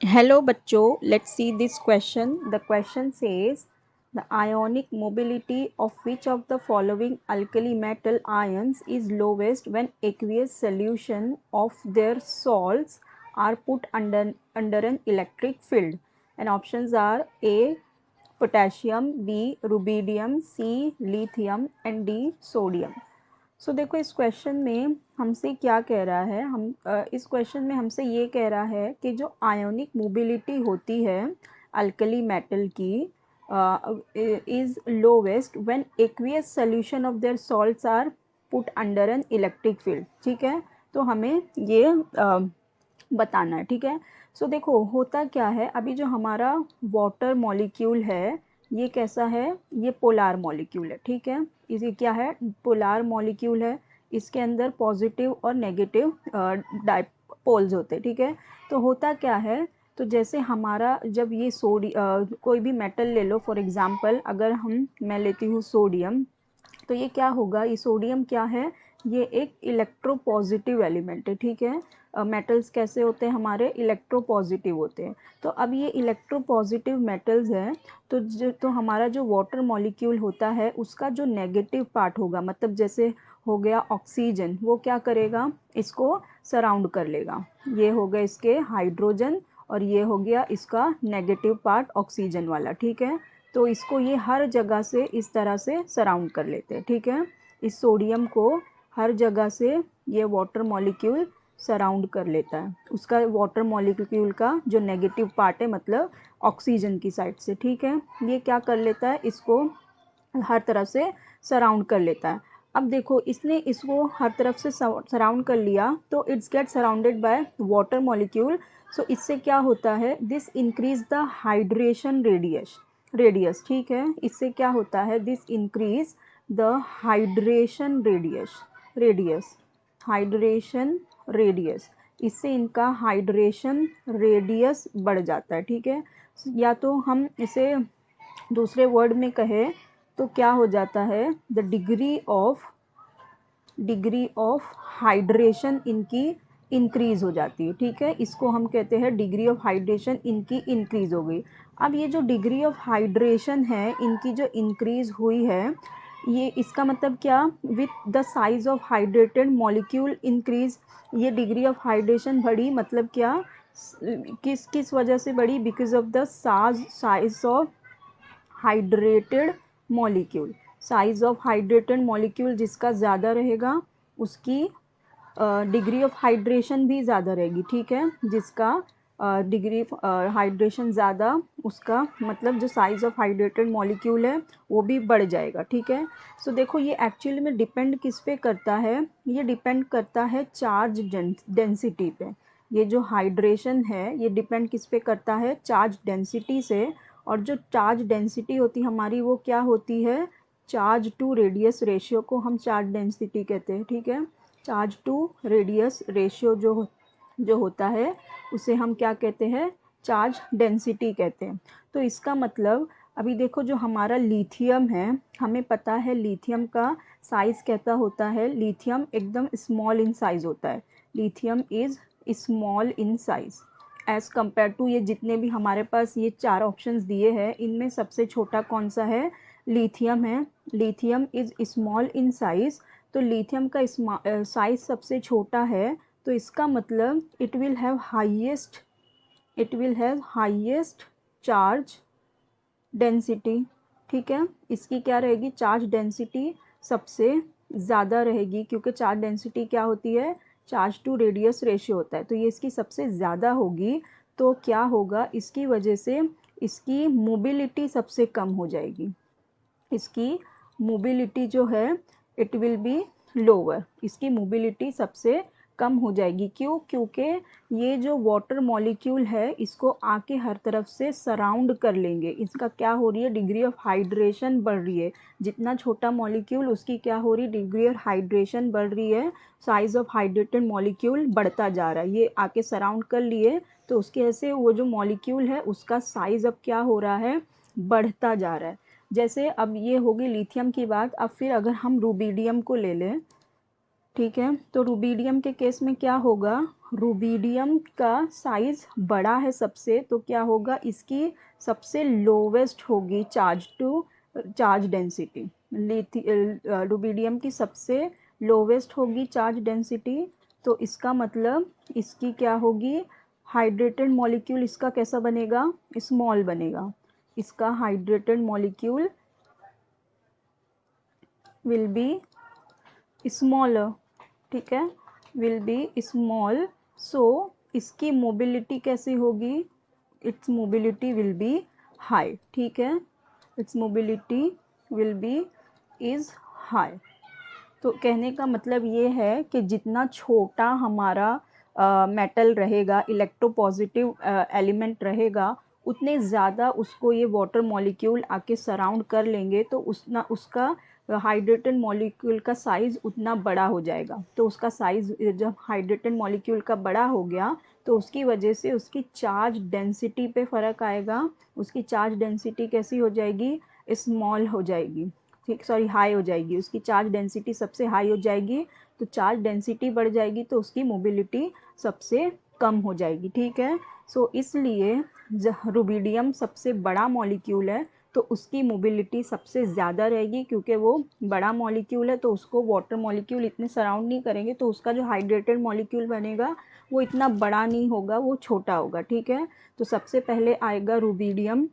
Hello bachcho, let's see this question. The question says the ionic mobility of which of the following alkali metal ions is lowest when aqueous solution of their salts are put under an electric field. And options are A potassium, B rubidium, C lithium and D sodium. सो देखो इस question में हमसे क्या कह रहा है इस question में हमसे ये कह रहा है कि जो आयोनिक मोबिलिटी होती है अल्कली मेटल की is lowest when aqueous solution of their salts are put under an electric field. ठीक है, तो हमें ये बताना है। ठीक है, सो देखो होता क्या है, अभी जो हमारा वाटर मॉलिक्यूल है ये कैसा है, ये पोलार मॉलिक्यूल है। ठीक है, इसे क्या है, पोलार मॉलिक्यूल है। इसके अंदर पॉजिटिव और नेगेटिव पोल्स होते हैं। ठीक है, तो होता क्या है, तो जैसे हमारा जब ये कोई भी मेटल ले लो, फॉर एग्जांपल अगर मैं लेती हूँ सोडियम, तो ये क्या होगा, ये सोडियम क्या है, ये एक इलेक्ट्रोपॉजिटिव एलिमेंट है। ठीक है, मेटल्स कैसे होते हैं, हमारे इलेक्ट्रोपॉजिटिव होते हैं। तो अब ये इलेक्ट्रोपॉजिटिव मेटल्स हैं, तो हमारा जो वाटर मॉलिक्यूल होता है उसका जो नेगेटिव पार्ट होगा, मतलब जैसे हो गया ऑक्सीजन, वो क्या करेगा, इसको सराउंड कर लेगा। ये हो गए इसके हाइड्रोजन और ये हो गया इसका नेगेटिव पार्ट ऑक्सीजन वाला। ठीक है, तो इसको ये हर जगह से इस तरह से सराउंड कर लेते हैं। ठीक है, इस सोडियम को हर जगह से ये वाटर मॉलिक्यूल सराउंड कर लेता है, उसका वाटर मॉलिक्यूल का जो नेगेटिव पार्ट है, मतलब ऑक्सीजन की साइड से। ठीक है, ये क्या कर लेता है, इसको हर तरफ से सराउंड कर लेता है। अब देखो इसने इसको हर तरफ से सराउंड कर लिया, तो it's get surrounded by water molecule. So इससे क्या होता है, this increase the hydration radius. ठीक है, इससे क्या होता है, this increase the hydration radius hydration radius, इससे इनका हाइड्रेशन रेडियस बढ़ जाता है। ठीक है, या तो हम इसे दूसरे वर्ड में कहें तो क्या हो जाता है, द डिग्री ऑफ हाइड्रेशन इनकी इंक्रीज हो जाती है। ठीक है, इसको हम कहते हैं डिग्री ऑफ हाइड्रेशन इनकी इंक्रीज हो गई। अब ये जो डिग्री ऑफ हाइड्रेशन है इनकी जो इंक्रीज हुई है, ये इसका मतलब क्या, with the size of hydrated molecule increase, ये डिग्री ऑफ हाइड्रेशन बढ़ी, मतलब क्या, किस किस वजह से बढ़ी, because of the size of hydrated molecule. Size of hydrated molecule जिसका ज़्यादा रहेगा उसकी डिग्री ऑफ हाइड्रेशन भी ज़्यादा रहेगी। ठीक है, जिसका डिग्री हाइड्रेशन ज़्यादा, उसका मतलब जो साइज़ ऑफ हाइड्रेटेड मॉलिक्यूल है वो भी बढ़ जाएगा। ठीक है, सो देखो ये एक्चुअली में डिपेंड किस पे करता है, ये डिपेंड करता है चार्ज डेंसिटी पे। ये जो हाइड्रेशन है ये डिपेंड किस पे करता है, चार्ज डेंसिटी से। और जो चार्ज डेंसिटी होती है हमारी वो क्या होती है, चार्ज टू रेडियस रेशियो को हम चार्ज डेंसिटी कहते हैं। ठीक है, चार्ज टू रेडियस रेशियो जो होता है उसे हम क्या कहते हैं, चार्ज डेंसिटी कहते हैं। तो इसका मतलब अभी देखो जो हमारा लिथियम है, हमें पता है लिथियम का साइज़ कैसा होता है, लिथियम एकदम स्मॉल इन साइज़ होता है। Lithium is small in size as compare to ये जितने भी हमारे पास ये चार ऑप्शंस दिए हैं, इनमें सबसे छोटा कौन सा है, लिथियम है। Lithium is small in size, तो लिथियम का साइज़ सबसे छोटा है, तो इसका मतलब it will have highest charge density. ठीक है, इसकी क्या रहेगी, चार्ज डेंसिटी सबसे ज़्यादा रहेगी, क्योंकि चार्ज डेंसिटी क्या होती है, चार्ज टू रेडियस रेशियो होता है, तो ये इसकी सबसे ज़्यादा होगी। तो क्या होगा, इसकी वजह से इसकी मोबिलिटी सबसे कम हो जाएगी, इसकी मोबिलिटी जो है इट विल बी लोअर, इसकी मोबिलिटी सबसे कम हो जाएगी। क्यों, क्योंकि ये जो वाटर मॉलिक्यूल है इसको आके हर तरफ से सराउंड कर लेंगे, इसका क्या हो रही है, डिग्री ऑफ हाइड्रेशन बढ़ रही है। जितना छोटा मॉलिक्यूल उसकी क्या हो रही है, डिग्री ऑफ हाइड्रेशन बढ़ रही है, साइज ऑफ हाइड्रेटेड मॉलिक्यूल बढ़ता जा रहा है। ये आके सराउंड कर लिए तो उसके ऐसे वो जो मॉलिक्यूल है उसका साइज अब क्या हो रहा है, बढ़ता जा रहा है। जैसे अब ये होगी लिथियम की बात, अब फिर अगर हम रुबिडियम को ले लें, ठीक है, तो रुबिडियम के केस में क्या होगा, रुबीडियम का साइज बड़ा है सबसे, तो क्या होगा, इसकी सबसे लोवेस्ट होगी चार्ज डेंसिटी। रुबीडियम की सबसे लोवेस्ट होगी चार्ज डेंसिटी, तो इसका मतलब इसकी क्या होगी, हाइड्रेटेड मॉलिक्यूल इसका कैसा बनेगा, स्मॉल बनेगा। इसका hydrated molecule will be smaller, ठीक है, विल बी स्मॉल। सो इसकी मोबिलिटी कैसी होगी, it's mobility will be high, ठीक है, it's mobility will be is high. तो कहने का मतलब ये है कि जितना छोटा हमारा मेटल रहेगा, इलेक्ट्रोपॉजिटिव एलिमेंट रहेगा, उतने ज़्यादा उसको ये वाटर मॉलिक्यूल आके सराउंड कर लेंगे, तो उसका हाइड्रेटेड मॉलिक्यूल का साइज़ उतना बड़ा हो जाएगा। तो उसका साइज़ जब हाइड्रेटेड मॉलिक्यूल का बड़ा हो गया, तो उसकी वजह से उसकी चार्ज डेंसिटी पे फ़र्क आएगा। उसकी चार्ज डेंसिटी कैसी हो जाएगी, स्मॉल हो जाएगी, ठीक, सॉरी, हाई हो जाएगी। उसकी चार्ज डेंसिटी सबसे हाई हो जाएगी, तो चार्ज डेंसिटी बढ़ जाएगी तो उसकी मोबिलिटी सबसे कम हो जाएगी, ठीक है। सो इसलिए रुबिडियम सबसे बड़ा मॉलिक्यूल है, तो उसकी मोबिलिटी सबसे ज़्यादा रहेगी, क्योंकि वो बड़ा मॉलिक्यूल है, तो उसको वाटर मॉलिक्यूल इतने सराउंड नहीं करेंगे, तो उसका जो हाइड्रेटेड मॉलिक्यूल बनेगा वो इतना बड़ा नहीं होगा, वो छोटा होगा, ठीक है। तो सबसे पहले आएगा रुबिडियम,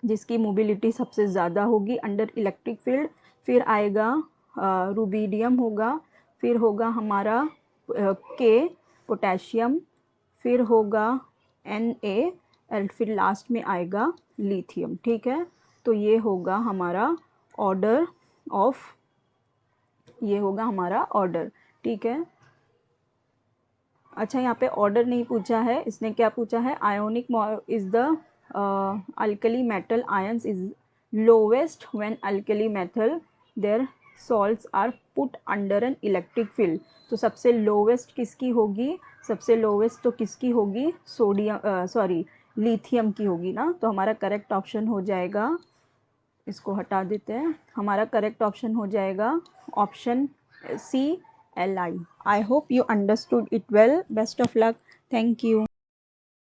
जिसकी मोबिलिटी सबसे ज़्यादा होगी अंडर इलेक्ट्रिक फील्ड। फिर आएगा रुबिडियम होगा, फिर होगा हमारा के पोटेशियम, फिर होगा Na, और फिर लास्ट में आएगा लिथियम, ठीक है। तो ये होगा हमारा ऑर्डर ये होगा हमारा ऑर्डर, ठीक है। अच्छा, यहाँ पे ऑर्डर नहीं पूछा है, इसने क्या पूछा है, ionic is the alkali metal ions is lowest when alkali metal their salts are put under an electric field. तो सबसे लोवेस्ट किसकी होगी, सबसे लोवेस्ट तो किसकी होगी, सोडियम, सॉरी, लिथियम की होगी ना। तो हमारा करेक्ट ऑप्शन हो जाएगा, इसको हटा देते हैं, हमारा करेक्ट ऑप्शन हो जाएगा option C, Li. I hope you understood it well. Best of luck. Thank you.